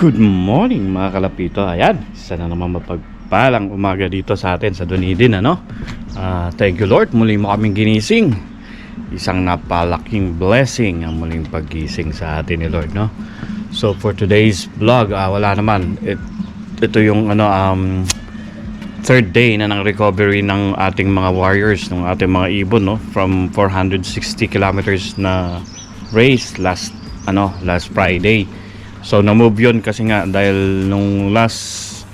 Good morning mga kalapito. Ayan, isa na naman mapagpalang umaga dito sa atin sa Dunedin, ano? Thank you Lord, muli mo kaming ginising. Isang napalaking blessing ang muling paggising sa atin ni Lord, no? So for today's vlog, wala naman. Ito yung third day na ng recovery ng ating mga warriors, ng ating mga ibon, no? From 460 kilometers na race last Friday. So na-move yun kasi nga dahil nung last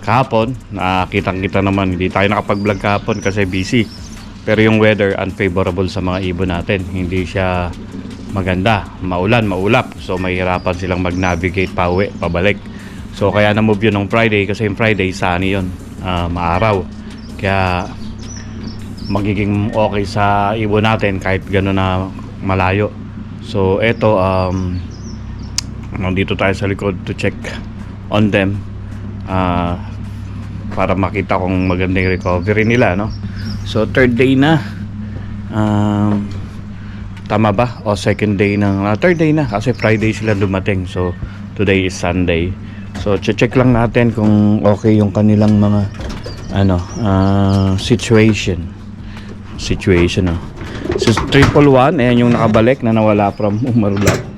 kahapon, nakitang-kita naman, hindi tayo nakapag-vlog kahapon kasi busy. Pero yung weather unfavorable sa mga ibon natin. Hindi siya maganda, maulan, maulap. So mahirapan silang mag-navigate pauwi, pabalik. So kaya na-move yun nung Friday kasi yung Friday sunny yun, maaraw. Kaya magiging okay sa ibon natin kahit gano'n na malayo. So eto, nandito tayo sa likod to check on them, para makita kung maganda yung recovery nila, no? So third day na, tama ba? O second day ng third day na kasi Friday sila dumating. So today is Sunday. So check lang natin kung okay yung kanilang mga situation, no? So 111, ayan yung nakabalik na nawala from Umarulap.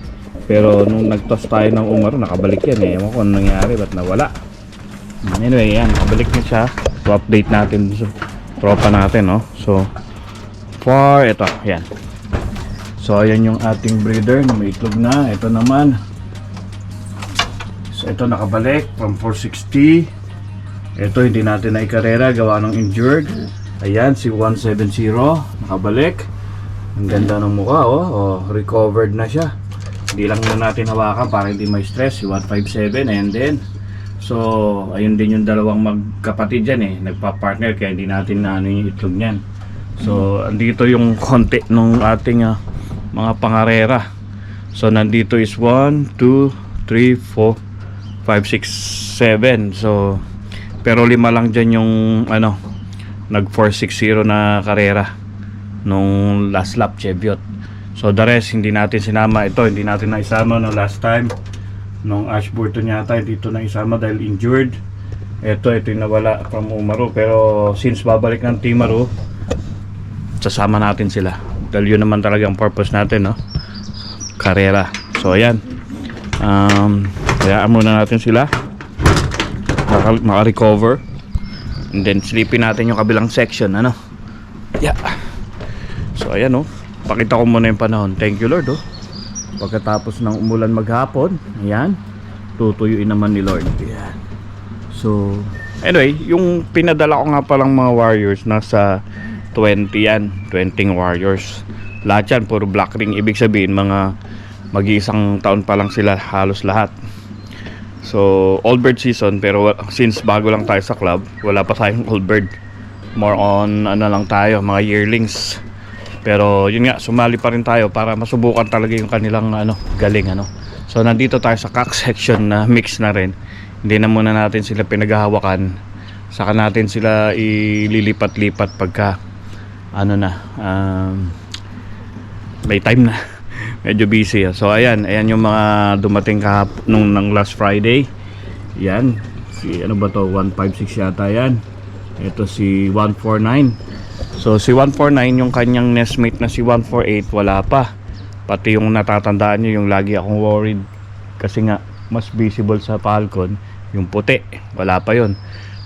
Pero nung nag-toss tayo ng Umaro, nakabalik yan eh. Ewan ko anong nangyari, ba't nawala. Anyway, yan, nakabalik na siya. So update natin sa tropa natin, no? So ito, yan. So ayan yung ating breeder na may itlog na. Ito naman, so ito nakabalik from 460. Ito hindi natin na ikarera, gawa ng injured. Ayan, si 170 nakabalik. Ang ganda ng mukha, recovered na siya. Hindi lang na natin hawakan para hindi may stress. Si 157, and then so ayun din yung dalawang magkapatid dyan eh, nagpa-partner, kaya hindi natin na yung itlog niyan. So andito yung konti nung ating mga pangarera. So nandito is 1, 2, 3, 4, 5, 6, 7. So pero 5 lang dyan yung nag 460 na karera nung last lap Cheviot. So the rest hindi natin sinama. Ito hindi natin na isama no last time. Nung Ashburton yata dito na isama dahil injured. Ito yung nawala from Umaru. Pero since babalik ng Timaru, sasama natin sila. Dahil yun naman talaga ang purpose natin, no? Karera. So ayan. Hayaan muna natin sila maka-recover. And then sleepin natin yung kabilang section, Yeah. So ayan, pakita ko muna yung panahon. Thank you Lord, pagkatapos ng umulan maghapon, ayan, tutuyuin naman ni Lord. Ayan. So anyway, yung pinadala ko nga palang mga warriors, nasa 20 yan, 20 warriors. Lahat yan puro black ring. Ibig sabihin mga mag-iisang taon pa lang sila halos lahat. So old bird season, pero since bago lang tayo sa club, wala pa tayong old bird. More on lang tayo, mga yearlings. Pero yun nga, sumali pa rin tayo para masubukan talaga yung kanilang galing, So nandito tayo sa cock section na mix na rin. Hindi na muna natin sila pinaghahawakan. Saka natin sila ililipat-lipat pagka may time na. Medyo busy. So ayan yung mga dumating nung last Friday. Yan. Si 156 yata yan. Ito si 149. So si 149, yung kanyang nestmate na si 148 wala pa. Pati yung natatandaan nyo, yung lagi akong worried kasi nga mas visible sa Falcon yung puti, wala pa yon.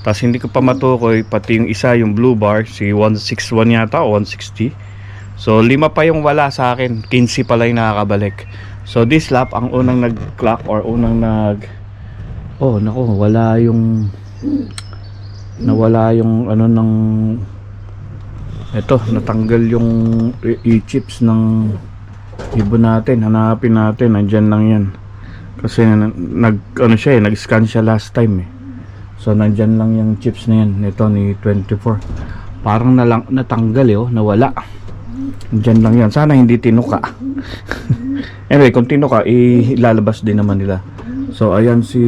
Tapos hindi ko pa matukoy pati yung isa, yung blue bar, si 161 yata o 160. So 5 pa yung wala sa akin, 15 pala yung nakakabalik. So this lap, ang unang nag-clock or unang wala yung nawala yung ng ito, natanggal yung e-chips ng ibon natin. Hanapin natin, nandyan lang yan kasi nag-scan siya last time eh. So nandyan lang yung chips na yan, ito ni 24. Parang natanggal nawala. Nandyan lang yan, sana hindi tinuka. Anyway, kung tinuka ilalabas din naman nila. So ayan si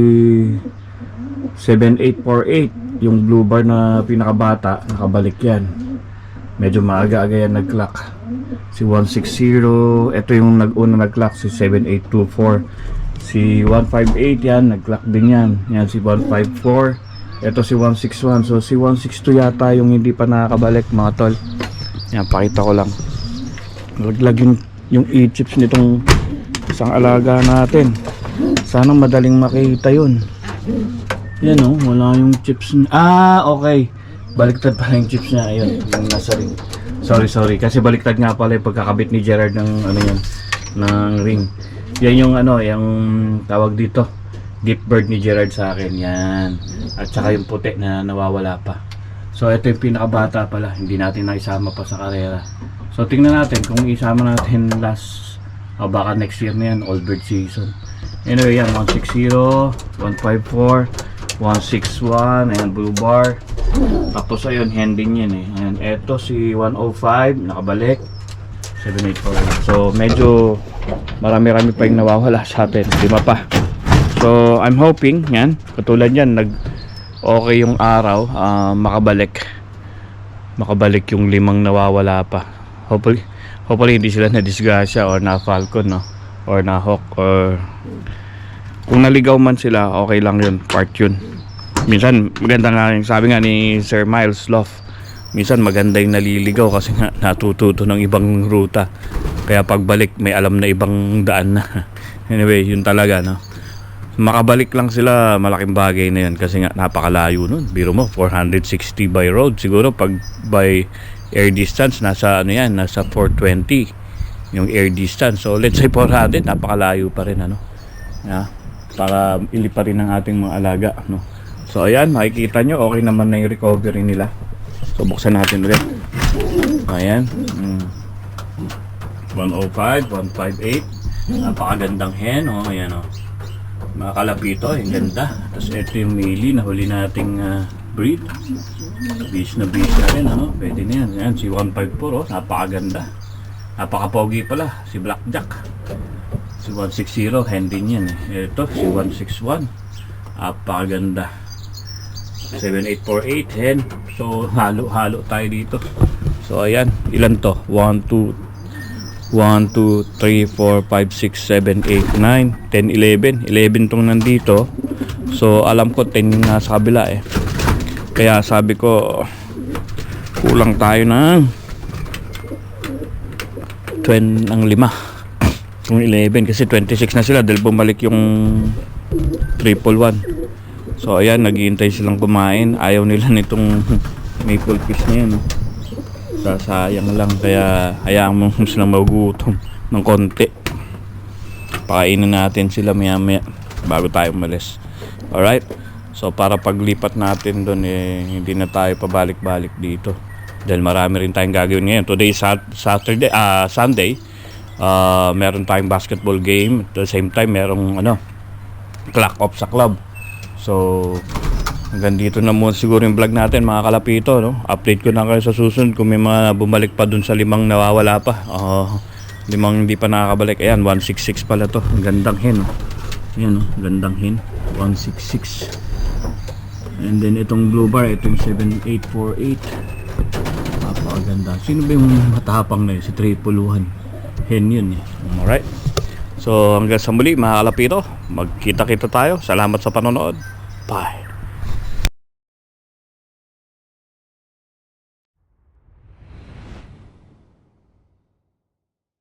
7848, yung blue bar na pinakabata, nakabalik yan. Medyo maaga-aga yan nag-clock. Si 160, ito yung nag-una nag-clock, si 7824. Si 158 yan, nag-clock din yan. Yan si 154. Ito si 161. So si 162 yata yung hindi pa nakakabalik mga tol. Yan, pakita ko lang. Laglag yung e-chips nitong isang alaga natin. Sana madaling makita yun. Yan oh, wala yung chips. Okay. Baliktad pala yung chips niya. Ayun, yung nasa ring. Sorry. Kasi baliktad nga pala yung pagkakabit ni Gerard ng ano yan, ng ring. Yan yung ano, yung tawag dito. Deep bird ni Gerard sa akin. Yan. At saka yung puti na nawawala pa. So ito yung pinakabata pala. Hindi natin naisama pa sa karera. So tingnan natin kung isama natin last baka next year na yan, old bird season. Anyway, yan 160, 154, 161, ayan blue bar. Tapos ayun, handing yan eh. Ayan, eto si 105, nakabalik. 784. So medyo marami-rami pa yung nawawala sa atin. 5 pa. So I'm hoping, yan, katulad yan, okay yung araw, makabalik yung 5 nawawala pa. Hopefully hindi sila na-disgrasya or na-falcon, no? Or na-hawk, or kung naligaw man sila, okay lang yun, part yun. Minsan maganda nga, sabi nga ni Sir Miles Love, minsan maganda yung naliligaw kasi nga natututo ng ibang ruta, kaya pagbalik may alam na ibang daan na. Anyway, yun talaga, no? Makabalik lang sila, malaking bagay na yun kasi nga napakalayo nun. Biro mo 460 by road, siguro pag by air distance nasa ano yan, nasa 420 yung air distance. So let's say 400, napakalayo pa rin, ano, para ilipa rin ng ating mga alaga, no? So ayan, makikita nyo okay naman na yung recovery nila. So buksan natin ulit. Ayan, 105, 158, napakagandang hen, oh, ayan, oh, mga kalapito, yung ganda. Tapos ito yung mili na huli nating breed. Bis na rin, ano, pwede na yan. Ayan, si 154, oh, napakaganda, napakapogi pala, si Blackjack. Si 160, hen din yan eh. Ito, si 161, napakaganda. 7848, hen. So halo-halo tayo dito. So ayan, ilan to? 1, 2, 3, 4, 5, 6, 7, 8, 9, 10, 11. 11 tong nandito. So alam ko 10 yung nasa kabila eh. Kaya sabi ko kulang tayo ng 5 yung 11 kasi 26 na sila dahil bumalik yung 111. So ayan, naghihintay silang kumain. Ayaw nila nitong maple fish na yan, sasayang lang, kaya hayaan mo silang magugutom ng konti. Pakainin natin sila maya maya bago tayo umalis. Alright, so para paglipat natin doon hindi na tayo pabalik-balik dito dahil marami rin tayong gagawin ngayon. Today is Sunday. Meron tayong basketball game. At the same time merong clock off sa club. So hanggang dito na muna siguro yung vlog natin mga kalapito, no? Update ko na kayo sa susunod kung may mga bumalik pa dun sa 5 nawawala pa. 5 hindi pa nakakabalik. Ayan, 166 pala to. Ang gandang hen, oh. Ayan, oh, gandang hen, 166. And then itong blue bar, itong 7848, napakaganda. Sino ba yung matapang na yun? Si Tripuluhan, hen yun eh. Alright, so hanggang sa muli mga kalapito, magkita-kita tayo. Salamat sa panonood. Bye.